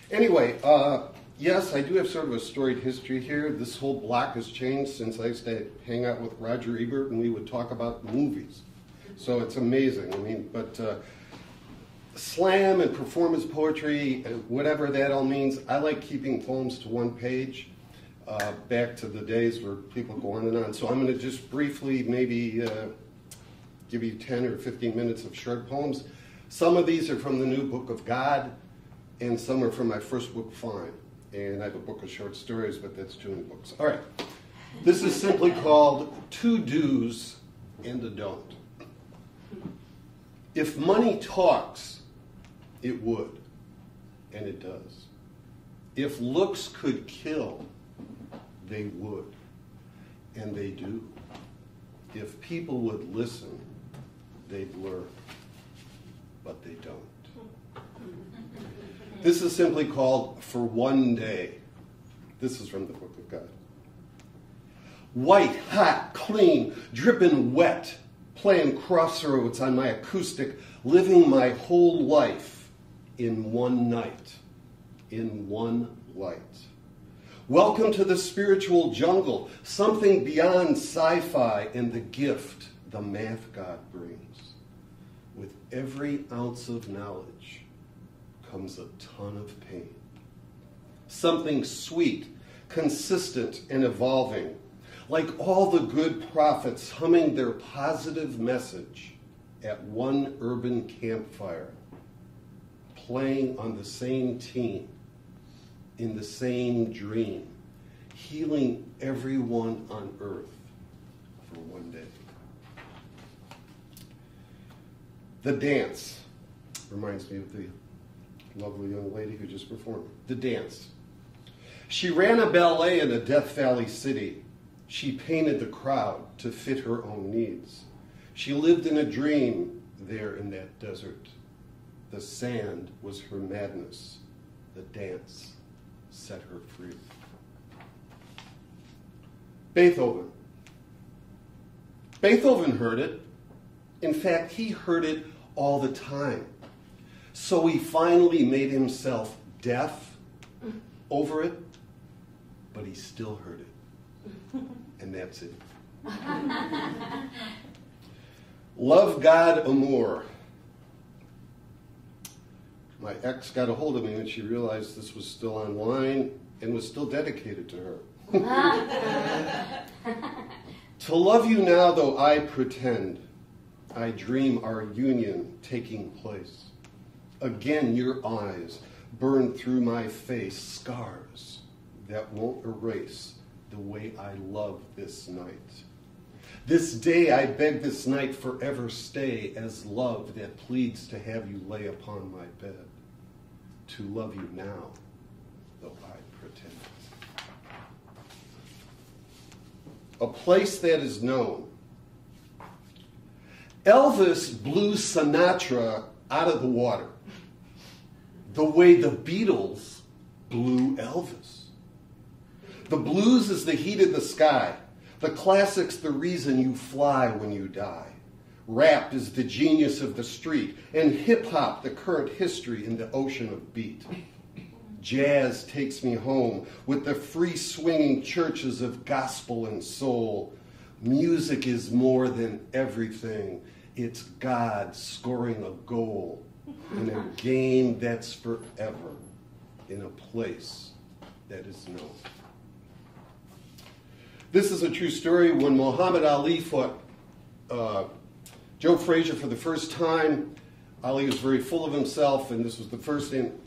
Anyway, yes, I do have sort of a storied history here. This whole block has changed since I used to hang out with Roger Ebert and we would talk about movies. So it's amazing. I mean, but slam and performance poetry, whatever that all means, I like keeping poems to one page, back to the days where people go on and on. So I'm going to just briefly maybe give you 10 or 15 minutes of short poems. Some of these are from the new Book of God, and some are from my first book, Fine. And I have a book of short stories, but that's 2 new books. All right. This is simply called 2 Do's and a Don't. If money talks, it would, and it does. If looks could kill, they would, and they do. If people would listen, they'd learn, but they don't. This is simply called For One Day. This is from the Book of God. White, hot, clean, dripping wet, playing crossroads on my acoustic, living my whole life in one night, in one light. Welcome to the spiritual jungle, something beyond sci-fi and the gift the math god brings. With every ounce of knowledge comes a ton of pain. Something sweet, consistent, and evolving, like all the good prophets humming their positive message at one urban campfire, playing on the same team, in the same dream, healing everyone on earth for one day. The dance reminds me of the lovely young lady who just performed. The dance. She ran a ballet in a Death Valley city. She painted the crowd to fit her own needs. She lived in a dream there in that desert. The sand was her madness. The dance set her free. Beethoven. Beethoven heard it. In fact, he heard it all the time. So he finally made himself deaf over it, but he still heard it. And that's it. Love God Amour. My ex got a hold of me when she realized this was still online and was still dedicated to her. To love you now, though I pretend, I dream our union taking place. Again, your eyes burn through my face, scars that won't erase the way I love this night. This day I beg this night forever stay as love that pleads to have you lay upon my bed. To love you now, though I pretend. A place that is known. Elvis blew Sinatra out of the water the way the Beatles blew Elvis. The blues is the heat of the sky. The classics the reason you fly when you die. Rap is the genius of the street, and hip-hop the current history in the ocean of beat. Jazz takes me home with the free-swinging churches of gospel and soul. Music is more than everything. It's God scoring a goal in a game that's forever, in a place that is known. This is a true story. When Muhammad Ali fought Joe Frazier for the first time, Ali was very full of himself, and this was the first and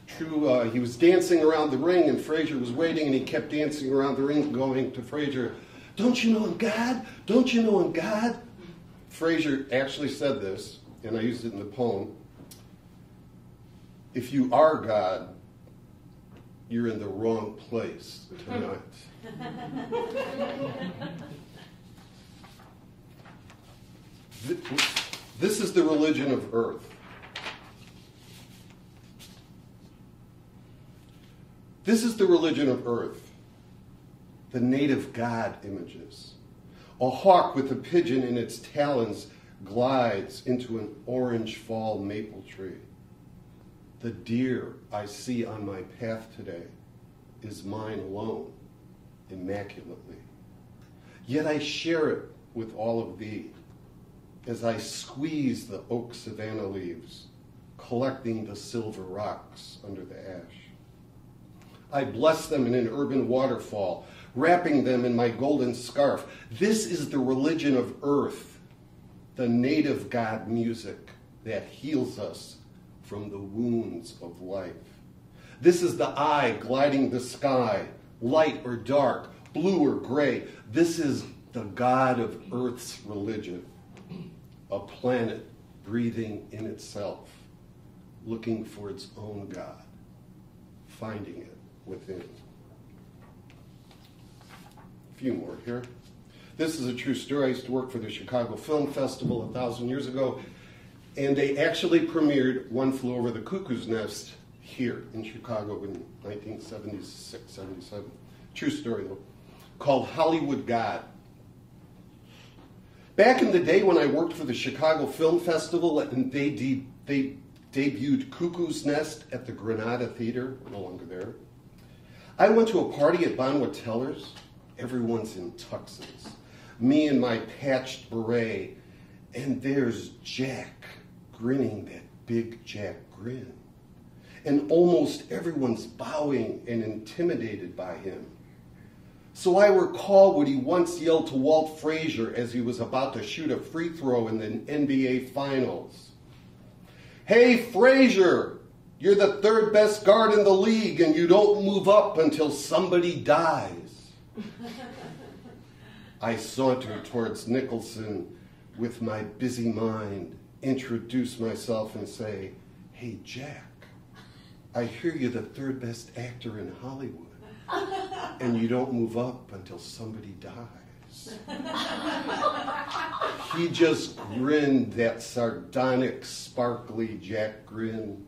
true. He was dancing around the ring, and Frazier was waiting, and he kept dancing around the ring, going to Frazier, "Don't you know I'm God? Don't you know I'm God?" Frazier actually said this, and I used it in the poem. If you are God, you're in the wrong place tonight. This is the religion of earth. This is the religion of earth. The native god images. A hawk with a pigeon in its talons glides into an orange fall maple tree. The deer I see on my path today is mine alone, immaculately. Yet I share it with all of thee as I squeeze the oak savanna leaves, collecting the silver rocks under the ash. I bless them in an urban waterfall, wrapping them in my golden scarf. This is the religion of earth, the native god music that heals us from the wounds of life. This is the eye gliding the sky, light or dark, blue or gray. This is the god of earth's religion, a planet breathing in itself, looking for its own God, finding it within. A few more here. This is a true story. I used to work for the Chicago Film Festival 1,000 years ago, and they actually premiered One Flew Over the Cuckoo's Nest here in Chicago in 1976, 77. True story, though. Called Hollywood God. Back in the day when I worked for the Chicago Film Festival, and they debuted Cuckoo's Nest at the Granada Theater, no longer there, I went to a party at Bonwit Teller's. Everyone's in tuxes. Me in my patched beret, and there's Jack grinning that big Jack grin. And almost everyone's bowing and intimidated by him. So I recall what he once yelled to Walt Frazier as he was about to shoot a free throw in the NBA Finals. "Hey, Frazier, you're the third best guard in the league and you don't move up until somebody dies." I saunter towards Nicholson with my busy mind, introduce myself and say, "Hey, Jack, I hear you're the third best actor in Hollywood, and you don't move up until somebody dies." He just grinned that sardonic, sparkly Jack grin,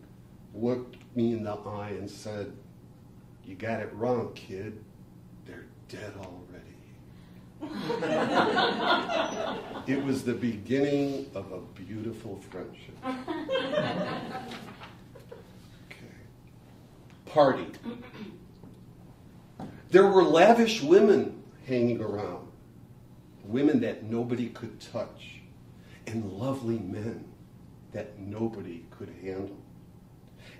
looked me in the eye and said, "You got it wrong, kid. They're dead already." It was the beginning of a beautiful friendship. Okay. Party. There were lavish women hanging around, women that nobody could touch, and lovely men that nobody could handle.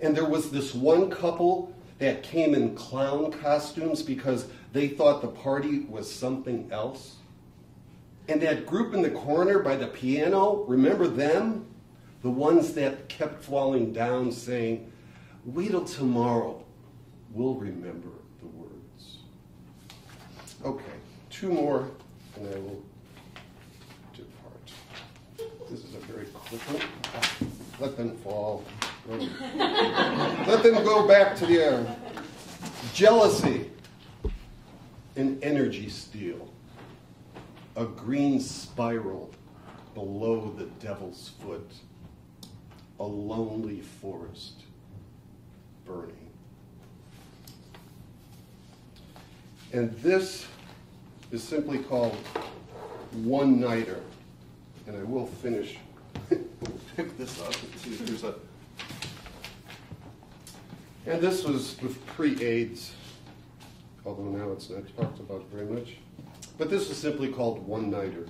And there was this one couple that came in clown costumes because they thought the party was something else. And that group in the corner by the piano, remember them? The ones that kept falling down saying, "Wait till tomorrow, we'll remember the words." Okay, two more, and I will depart. This is a very quick one. Let them fall. Let them go back to the air. Jealousy, an energy steal, a green spiral below the devil's foot, a lonely forest burning. And this is simply called One Nighter. And I will finish. We'll pick this up and see if there's a... And this was with pre-AIDS, although now it's not talked about very much. But this is simply called One Nighter.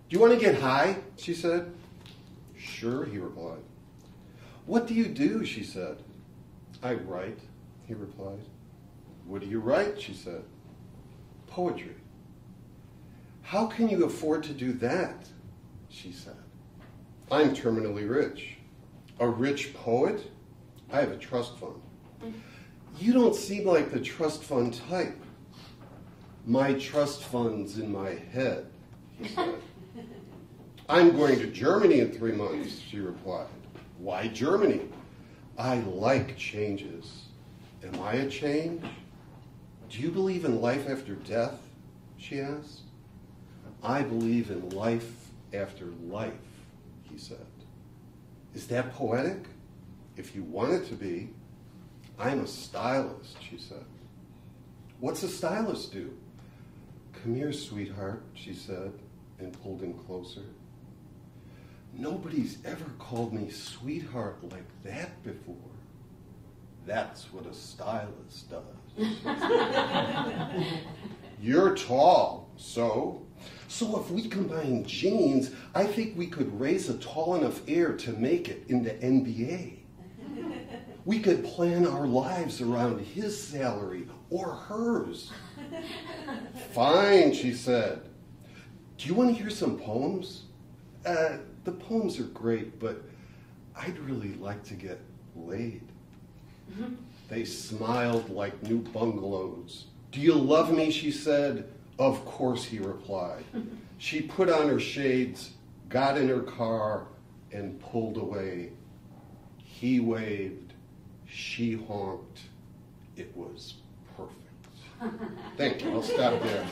"Do you want to get high?" she said. "Sure," he replied. "What do you do?" she said. "I write," he replied. "What do you write?" she said. "Poetry." "How can you afford to do that?" she said. "I'm terminally rich." "A rich poet?" "I have a trust fund." "You don't seem like the trust fund type." "My trust fund's in my head," he said. "I'm going to Germany in 3 months," she replied. "Why Germany?" "I like changes." "Am I a change?" "Do you believe in life after death?" she asked. "I believe in life after life," he said. "Is that poetic?" "If you want it to be." "I'm a stylist," she said. "What's a stylist do?" "Come here, sweetheart," she said, and pulled him closer. Nobody's ever called me sweetheart like that before. That's what a stylist does. You're tall, so if we combine genes, I think we could raise a tall enough heir to make it in the NBA. We could plan our lives around his salary or hers. Fine, she said. Do you want to hear some poems? The poems are great, but I'd really like to get laid. They smiled like new bungalows. Do you love me, she said. Of course, he replied. She put on her shades, got in her car, and pulled away. He waved. She honked. It was perfect. Thank you. I'll stop there.